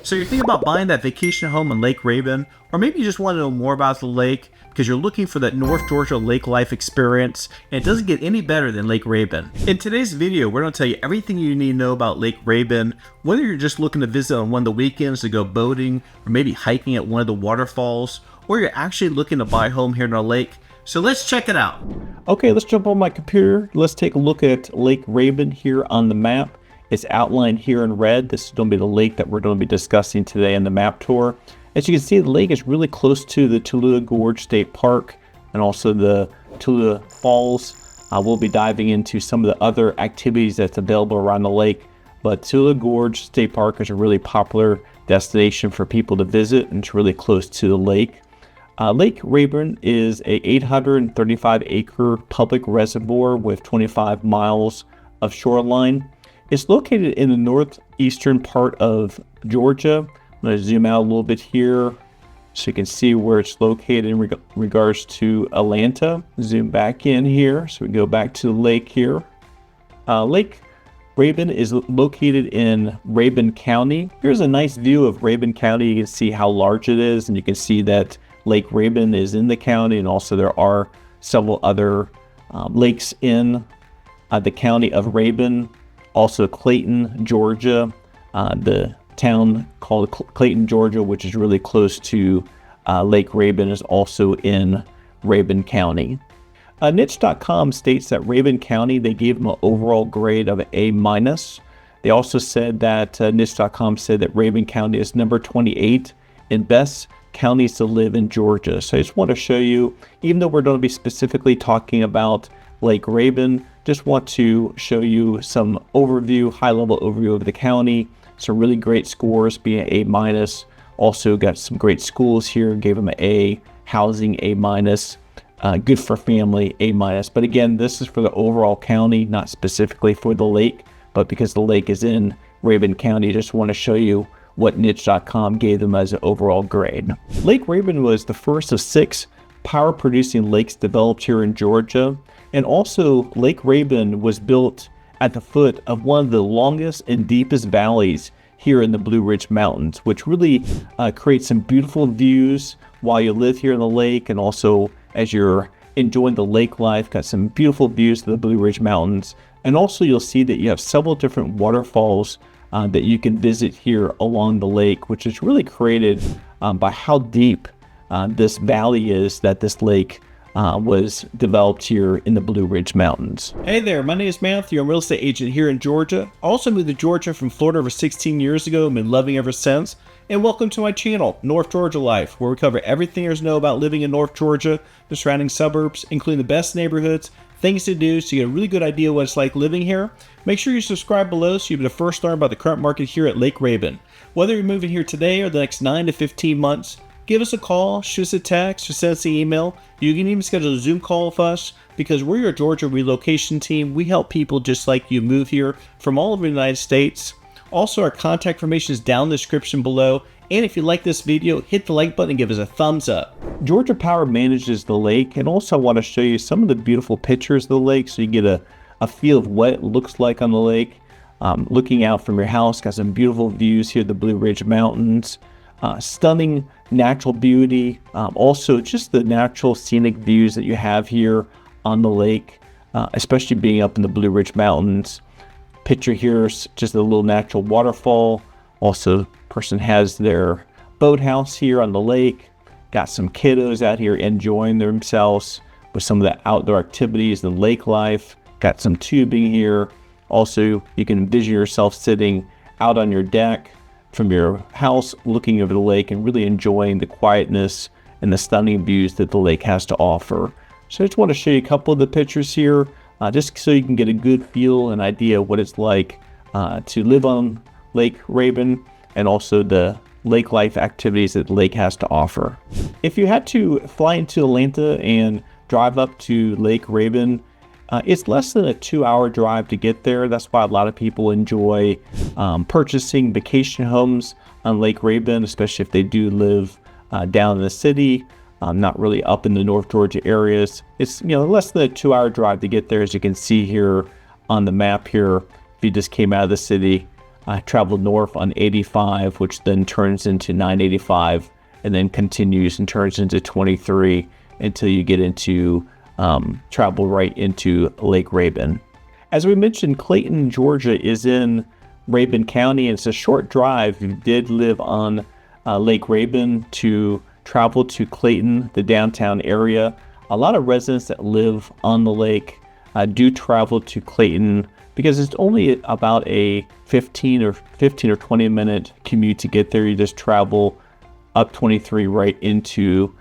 So you're thinking about buying that vacation home in Lake Rabun, or maybe you just want to know more about the lake because you're looking for that North Georgia lake life experience, and it doesn't get any better than Lake Rabun. In today's video, we're going to tell you everything you need to know about Lake Rabun, whether you're just looking to visit on one of the weekends to go boating, or maybe hiking at one of the waterfalls, or you're actually looking to buy a home here in our lake. So let's check it out. Okay, let's jump on my computer. Let's take a look at Lake Rabun here on the map. It's outlined here in red. This is going to be the lake that we're going to be discussing today in the map tour. As you can see, the lake is really close to the Tallulah Gorge State Park and also the Tallulah Falls. We'll be diving into some of the other activities that's available around the lake. But Tallulah Gorge State Park is a really popular destination for people to visit, and it's really close to the lake. Lake Rabun is a 835-acre public reservoir with 25 miles of shoreline. It's located in the northeastern part of Georgia. I'm going to zoom out a little bit here so you can see where it's located in regards to Atlanta. Zoom back in here so we go back to the lake here. Lake Rabun is located in Rabun County. Here's a nice view of Rabun County. You can see how large it is, and you can see that Lake Rabun is in the county, and also there are several other lakes in the county of Rabun. Also Clayton, Georgia, the town called Clayton, Georgia, which is really close to Lake Rabun, is also in Rabun County. Niche.com states that Rabun County, they gave them an overall grade of A-. They also said that Niche.com said that Rabun County is number 28 in best counties to live in Georgia. So I just want to show you, even though we're going to be specifically talking about Lake Rabun, just want to show you some overview, high-level overview of the county. Some really great scores, being A-. Also got some great schools here, gave them an A. Housing, A-. Good for family, A-. But again, this is for the overall county, not specifically for the lake, but because the lake is in Rabun County, just want to show you what niche.com gave them as an overall grade. Lake Rabun was the first of 6 power-producing lakes developed here in Georgia. And also, Lake Rabun was built at the foot of one of the longest and deepest valleys here in the Blue Ridge Mountains, which really creates some beautiful views while you live here in the lake, and also as you're enjoying the lake life, got some beautiful views of the Blue Ridge Mountains. And also you'll see that you have several different waterfalls that you can visit here along the lake, which is really created by how deep this valley is that this lake was developed here in the Blue Ridge Mountains. Hey there, my name is Matthew. I'm a real estate agent here in Georgia. I also moved to Georgia from Florida over 16 years ago and been loving ever since. And welcome to my channel, North Georgia Life, where we cover everything there is to know about living in North Georgia, the surrounding suburbs, including the best neighborhoods, things to do so you get a really good idea what it's like living here. Make sure you subscribe below so you'll be the first to learn about the current market here at Lake Rabun. Whether you're moving here today or the next 9 to 15 months, give us a call, shoot us a text, or send us an email. You can even schedule a Zoom call with us because we're your Georgia relocation team. We help people just like you move here from all over the United States. Also, our contact information is down in the description below. And if you like this video, hit the like button and give us a thumbs up. Georgia Power manages the lake, and also I want to show you some of the beautiful pictures of the lake so you get a feel of what it looks like on the lake. Looking out from your house, got some beautiful views here, the Blue Ridge Mountains. Stunning natural beauty, also just the natural scenic views that you have here on the lake, especially being up in the Blue Ridge Mountains. Picture here is just a little natural waterfall. Also, person has their boathouse here on the lake. Got some kiddos out here enjoying themselves with some of the outdoor activities and lake life. Got some tubing here. Also, you can envision yourself sitting out on your deck from your house looking over the lake and really enjoying the quietness and the stunning views that the lake has to offer. So I just want to show you a couple of the pictures here just so you can get a good feel and idea what it's like to live on Lake Rabun and also the lake life activities that the lake has to offer. If you had to fly into Atlanta and drive up to Lake Rabun, it's less than a 2-hour drive to get there. That's why a lot of people enjoy purchasing vacation homes on Lake Rabun, especially if they do live down in the city, not really up in the North Georgia areas. It's less than a 2-hour drive to get there, as you can see here on the map here. If you just came out of the city, travel north on 85, which then turns into 985, and then continues and turns into 23 until you get into travel right into Lake Rabun. As we mentioned, Clayton, Georgia is in Rabun County, and it's a short drive if you did live on Lake Rabun to travel to Clayton, the downtown area. A lot of residents that live on the lake do travel to Clayton because it's only about a 15 or 20 minute commute to get there. You just travel up 23 right into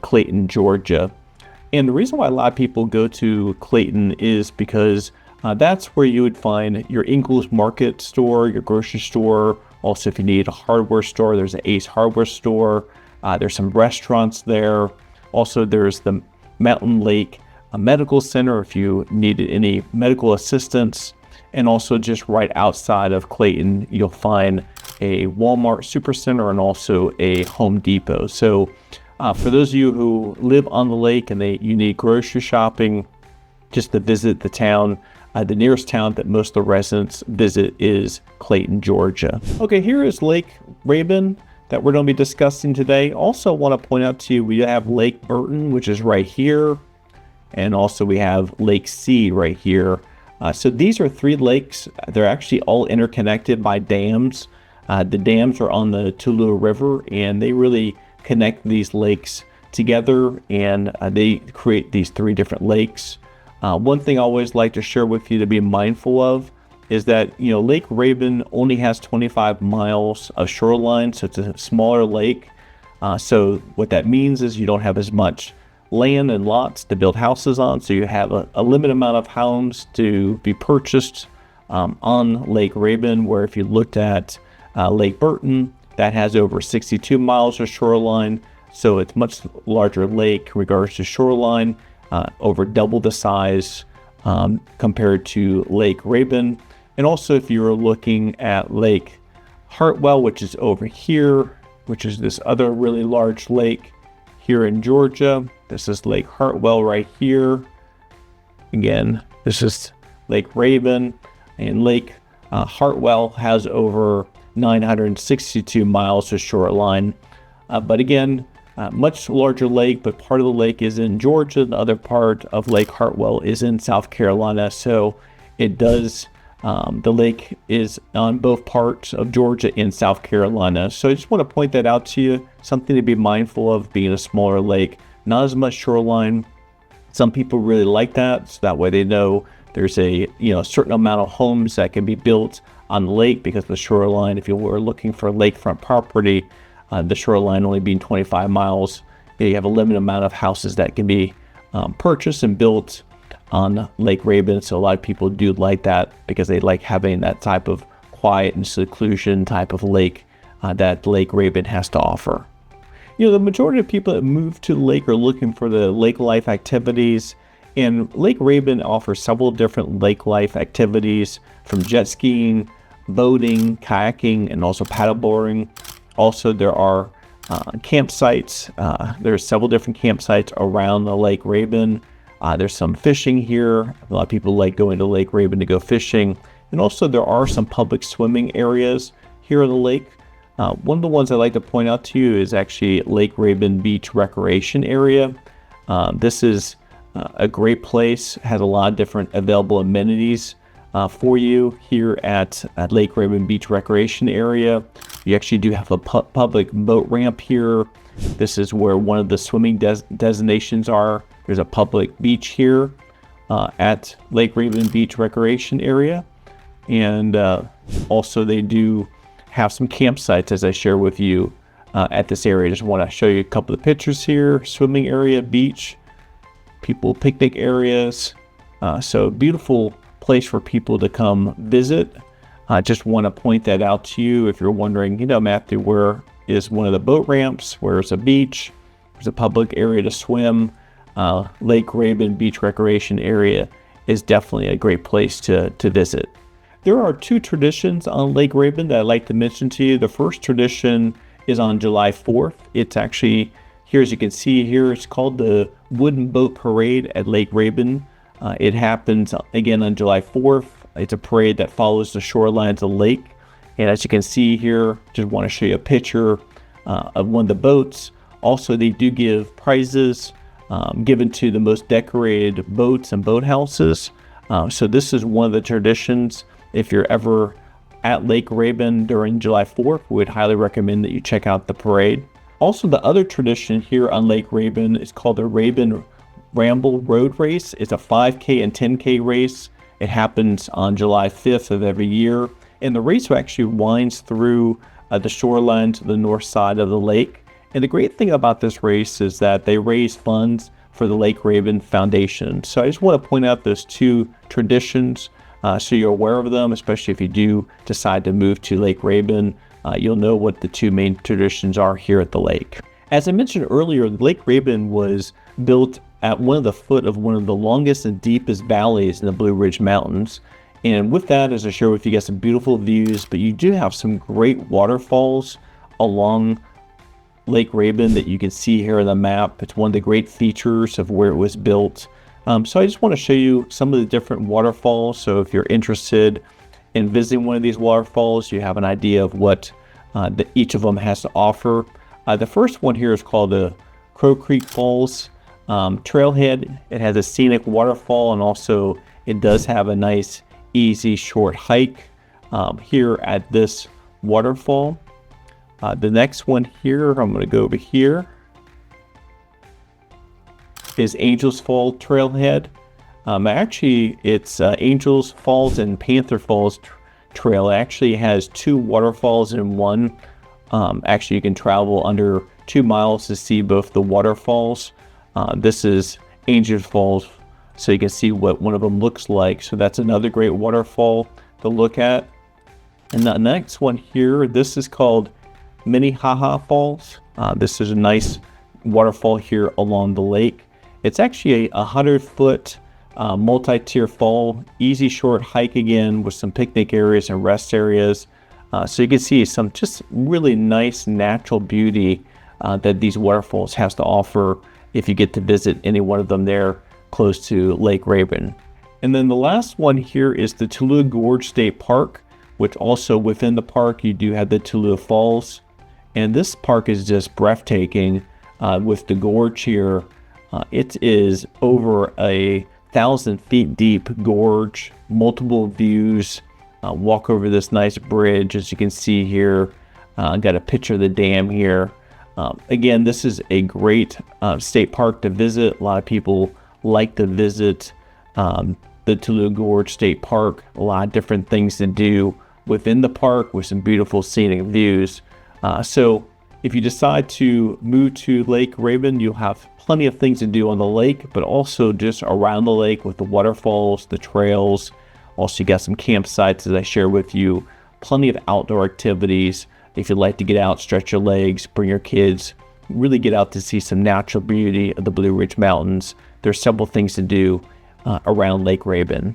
Clayton, Georgia. And the reason why a lot of people go to Clayton is because that's where you would find your Ingles Market store, your grocery store. Also, if you need a hardware store, there's an Ace Hardware store. There's some restaurants there. Also, there's the Mountain Lake Medical Center if you needed any medical assistance. And also just right outside of Clayton, you'll find a Walmart Supercenter and also a Home Depot. So for those of you who live on the lake and you need grocery shopping, just to visit the town, the nearest town that most of the residents visit is Clayton, Georgia. Okay, here is Lake Rabun that we're going to be discussing today. Also want to point out to you, we have Lake Burton, which is right here. And also we have Lake C right here. So these are three lakes. They're actually all interconnected by dams. The dams are on the Tallulah River, and they really connect these lakes together, and they create these three different lakes. One thing I always like to share with you to be mindful of is that, Lake Rabun only has 25 miles of shoreline, so it's a smaller lake. So what that means is you don't have as much land and lots to build houses on, so you have a limited amount of homes to be purchased on Lake Rabun, where if you looked at Lake Burton, that has over 62 miles of shoreline, so it's much larger lake in regards to shoreline, over double the size compared to Lake Rabun. And also if you're looking at Lake Hartwell, which is over here, which is this other really large lake here in Georgia. This is Lake Hartwell right here. Again, this is Lake Rabun, and Lake Hartwell has over 962 miles of shoreline. But again, much larger lake, but part of the lake is in Georgia. The other part of Lake Hartwell is in South Carolina. So it does, the lake is on both parts of Georgia and South Carolina. So I just want to point that out to you. Something to be mindful of being a smaller lake. Not as much shoreline. Some people really like that. So that way they know there's a certain amount of homes that can be built on the lake, because the shoreline, if you were looking for lakefront property, the shoreline only being 25 miles, you have a limited amount of houses that can be purchased and built on Lake Rabun. So a lot of people do like that because they like having that type of quiet and seclusion type of lake that Lake Rabun has to offer. The majority of people that move to the lake are looking for the lake life activities, and Lake Rabun offers several different lake life activities, from jet skiing, boating, kayaking, and also paddleboarding. Also, there are campsites. There's several different campsites around the Lake Rabun. There's some fishing here. A lot of people like going to Lake Rabun to go fishing. And also there are some public swimming areas here on the lake. One of the ones I like to point out to you is actually Lake Rabun Beach Recreation Area. This is a great place, has a lot of different available amenities for you here at Lake Rabun Beach Recreation Area. You actually do have a public boat ramp here. This is where one of the swimming designations are. There's a public beach here at Lake Rabun Beach Recreation Area. And also they do have some campsites, as I share with you, at this area. Just want to show you a couple of pictures here. Swimming area, beach, people picnic areas. So beautiful place for people to come visit. I just want to point that out to you if you're wondering, Matthew, where is one of the boat ramps? Where's a beach? There's a public area to swim. Lake Rabun Beach Recreation Area is definitely a great place to visit. There are two traditions on Lake Rabun that I'd like to mention to you. The first tradition is on July 4th. It's actually, here as you can see here, it's called the Wooden Boat Parade at Lake Rabun. It happens again on July 4th. It's a parade that follows the shoreline of the lake. And as you can see here, just want to show you a picture of one of the boats. Also, they do give prizes given to the most decorated boats and boathouses. So this is one of the traditions. If you're ever at Lake Rabun during July 4th, we would highly recommend that you check out the parade. Also, the other tradition here on Lake Rabun is called the Rabun Ramble Road Race. It's a 5K and 10K race. It happens on July 5th of every year. And the race actually winds through the shoreline to the north side of the lake. And the great thing about this race is that they raise funds for the Lake Rabun Foundation. So I just want to point out those two traditions so you're aware of them, especially if you do decide to move to Lake Rabun. You'll know what the two main traditions are here at the lake. As I mentioned earlier, Lake Rabun was built at one of the foot of one of the longest and deepest valleys in the Blue Ridge Mountains. And with that, as I share with you guys, some beautiful views, but you do have some great waterfalls along Lake Rabun that you can see here on the map. It's one of the great features of where it was built. So I just want to show you some of the different waterfalls. So if you're interested in visiting one of these waterfalls, you have an idea of what each of them has to offer. The first one here is called the Crow Creek Falls Trailhead. It has a scenic waterfall, and also it does have a nice, easy, short hike here at this waterfall. The next one here, I'm going to go over here, is Angels Fall Trailhead. Actually, it's Angels Falls and Panther Falls Trail. It actually has two waterfalls in one. Actually, you can travel under 2 miles to see both the waterfalls. This is Angels Falls, so you can see what one of them looks like. So that's another great waterfall to look at. And the next one here, this is called Minnehaha Falls. This is a nice waterfall here along the lake. It's actually a 100-foot multi-tier fall, easy short hike again with some picnic areas and rest areas. So you can see some just really nice natural beauty that these waterfalls has to offer if you get to visit any one of them there close to Lake Rabun. And then the last one here is the Tallulah Gorge State Park, which also within the park you do have the Tallulah Falls. And this park is just breathtaking with the gorge here. It is over 1,000 feet deep gorge, multiple views. Walk over this nice bridge, as you can see here. Got a picture of the dam here. Again, this is a great state park to visit. A lot of people like to visit the Tallulah Gorge State Park. A lot of different things to do within the park with some beautiful scenic views. So if you decide to move to Lake Rabun, you'll have plenty of things to do on the lake, but also just around the lake with the waterfalls, the trails. Also, you got some campsites, as I share with you. Plenty of outdoor activities. If you'd like to get out, stretch your legs, bring your kids, really get out to see some natural beauty of the Blue Ridge Mountains. There's several things to do around Lake Rabun.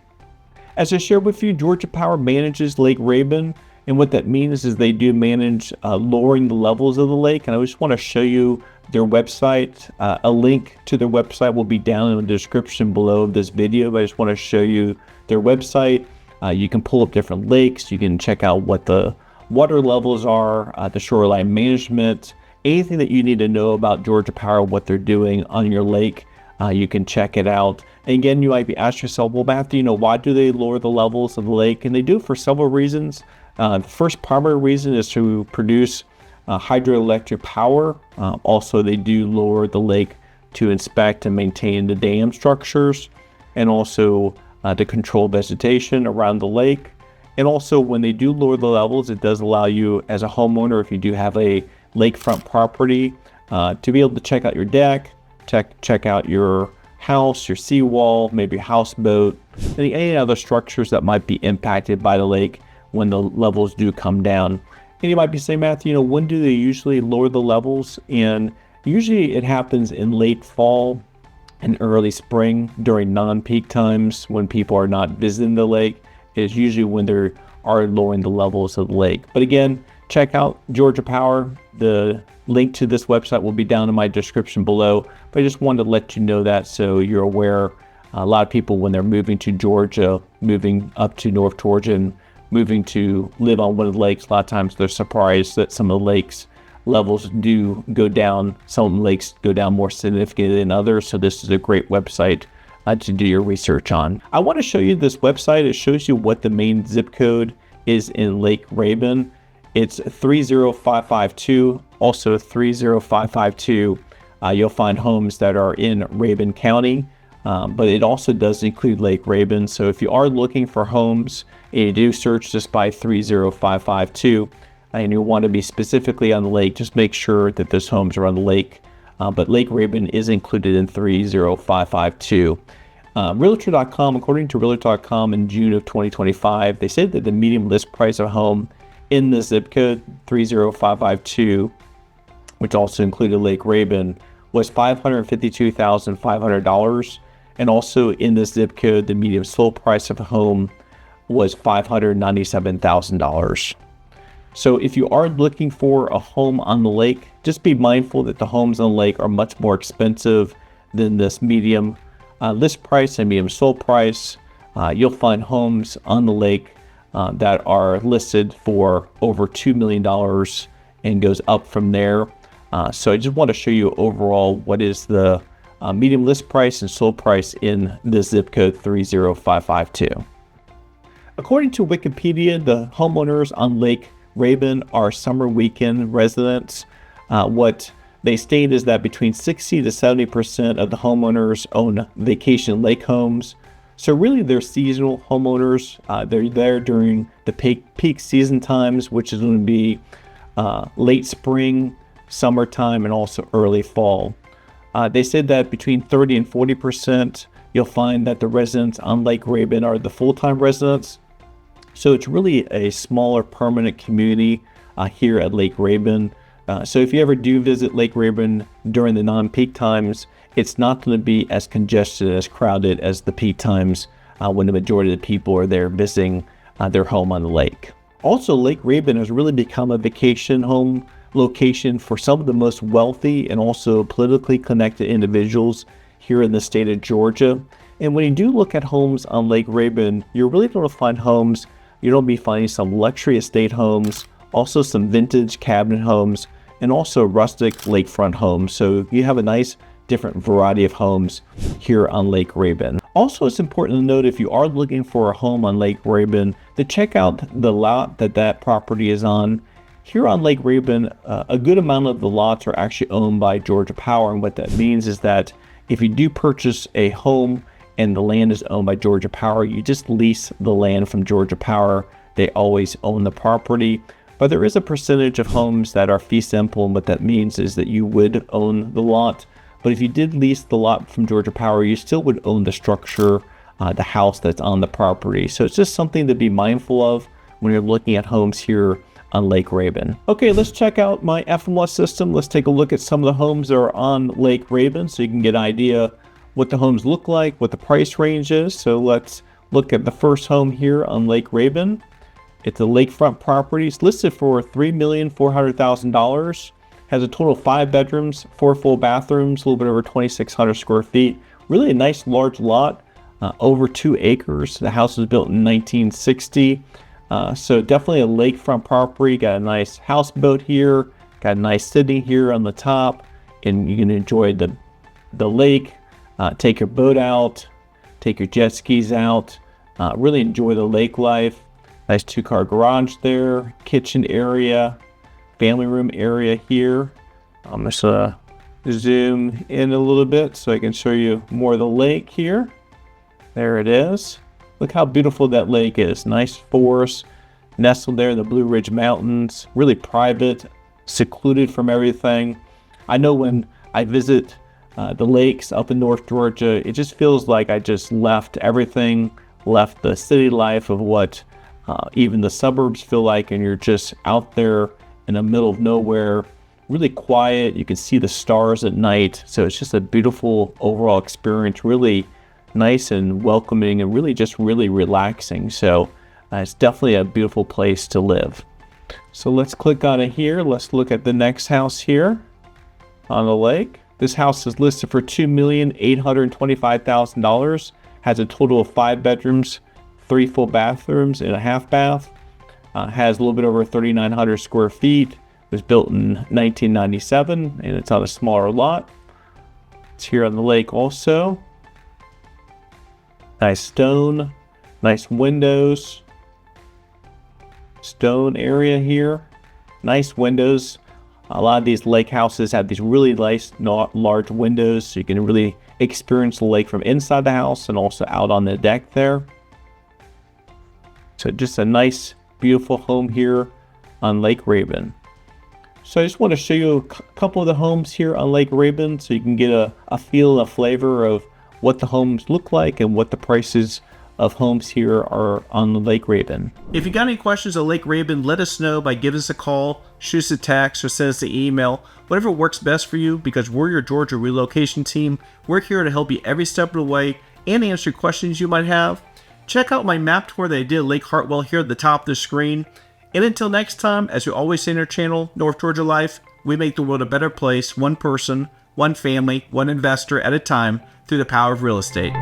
As I shared with you, Georgia Power manages Lake Rabun. And what that means is they do manage lowering the levels of the lake. And I just want to show you their website. A link to their website will be down in the description below this video. But I just want to show you their website. You can pull up different lakes. You can check out what the water levels are, the shoreline management, anything that you need to know about Georgia Power, what they're doing on your lake. You can check it out. And again, you might be asking yourself, well, Matthew, why do they lower the levels of the lake? And they do it for several reasons. The first primary reason is to produce hydroelectric power. Also, they do lower the lake to inspect and maintain the dam structures, and also to control vegetation around the lake. And also, when they do lower the levels, it does allow you as a homeowner, if you do have a lakefront property, to be able to check out your deck, check out your house, your seawall, maybe your houseboat, and any other structures that might be impacted by the lake when the levels do come down. And you might be saying, Matthew, when do they usually lower the levels? And usually it happens in late fall and early spring during non-peak times when people are not visiting the lake. Is usually when they are lowering the levels of the lake. But again, check out Georgia Power. The link to this website will be down in my description below. But I just wanted to let you know that so you're aware. A lot of people, when they're moving to Georgia, moving up to North Georgia and moving to live on one of the lakes, a lot of times they're surprised that some of the lakes levels do go down. Some lakes go down more significantly than others, so this is a great website to do your research on. I want to show you this website. It shows you what the main zip code is in Lake Rabun. It's 30552, also 30552. You'll find homes that are in Rabun County, but it also does include Lake Rabun. So if you are looking for homes and you do search just by 30552 and you want to be specifically on the lake, just make sure that those homes are on the lake. But Lake Rabun is included in 30552. Realtor.com, according to Realtor.com in June of 2025, they said that the median list price of a home in the zip code 30552, which also included Lake Rabun, was $552,500. And also in this zip code, the median sold price of a home was $597,000. So if you are looking for a home on the lake, just be mindful that the homes on the lake are much more expensive than this medium list price and medium sold price. You'll find homes on the lake that are listed for over $2 million and goes up from there. So I just want to show you overall what is the medium list price and sold price in this zip code 30552. According to Wikipedia, the homeowners on Lake Rabun are summer weekend residents. What they state is that between 60 to 70% of the homeowners own vacation lake homes. So really they're seasonal homeowners. They're there during the peak season times, which is going to be late spring, summertime, and also early fall. They said that between 30 and 40%, you'll find that the residents on Lake Rabun are the full-time residents. So it's really a smaller permanent community here at Lake Rabun. So if you ever do visit Lake Rabun during the non-peak times, it's not going to be as congested, as crowded as the peak times when the majority of the people are there visiting their home on the lake. Also, Lake Rabun has really become a vacation home location for some of the most wealthy and also politically connected individuals here in the state of Georgia. And when you do look at homes on Lake Rabun, you're really going to find homes. You're going to be finding some luxury estate homes, also some vintage cabinet homes, and also rustic lakefront homes. So you have a nice different variety of homes here on Lake Rabun. Also, it's important to note if you are looking for a home on Lake Rabun to check out the lot that property is on. Here on Lake Rabun, a good amount of the lots are actually owned by Georgia Power, and what that means is that if you do purchase a home and the land is owned by Georgia Power, you just lease the land from Georgia Power. They always own the property. But there is a percentage of homes that are fee simple, and what that means is that you would own the lot. But if you did lease the lot from Georgia Power, you still would own the structure, the house that's on the property. So it's just something to be mindful of when you're looking at homes here on Lake Rabun. Okay, let's check out my FMLS system. Let's take a look at some of the homes that are on Lake Rabun so you can get an idea what the homes look like, what the price range is. So let's look at the first home here on Lake Rabun. It's a lakefront property. It's listed for $3,400,000. Has a total of 5 bedrooms, 4 full bathrooms, a little bit over 2,600 square feet. Really a nice large lot, over 2 acres. The house was built in 1960. So definitely a lakefront property. Got a nice houseboat here. Got a nice sitting here on the top, and you can enjoy the lake. Take your boat out, take your jet skis out. Really enjoy the lake life. Nice 2-car garage there, kitchen area, family room area here. I'm just gonna zoom in a little bit so I can show you more of the lake here. There it is. Look how beautiful that lake is. Nice forest nestled there in the Blue Ridge Mountains. Really private, secluded from everything. I know when I visit the lakes up in North Georgia, it just feels like I just left everything, left the city life of what even the suburbs feel like, and you're just out there in the middle of nowhere, really quiet. You can see the stars at night. So it's just a beautiful overall experience, really nice and welcoming, and really just really relaxing. So it's definitely a beautiful place to live. So let's click on it here. Let's look at the next house here on the lake. This house is listed for $2,825,000. Has a total of 5 bedrooms, 3 full bathrooms, and a half bath. Has a little bit over 3,900 square feet. It was built in 1997, and it's on a smaller lot. It's here on the lake also. Nice stone, nice windows. Stone area here. Nice windows. A lot of these lake houses have these really nice, large windows, so you can really experience the lake from inside the house and also out on the deck there. So just a nice, beautiful home here on Lake Rabun. So I just want to show you a couple of the homes here on Lake Rabun so you can get a feel and a flavor of what the homes look like and what the prices of homes here are on Lake Rabun. If you got any questions on Lake Rabun, let us know by giving us a call, shoot us a text, or send us an email. Whatever works best for you, because we're your Georgia relocation team. We're here to help you every step of the way and answer questions you might have. Check out my map tour that I did at Lake Hartwell here at the top of the screen. And until next time, as we always say in our channel, North Georgia Life, we make the world a better place, one person, one family, one investor at a time, through the power of real estate.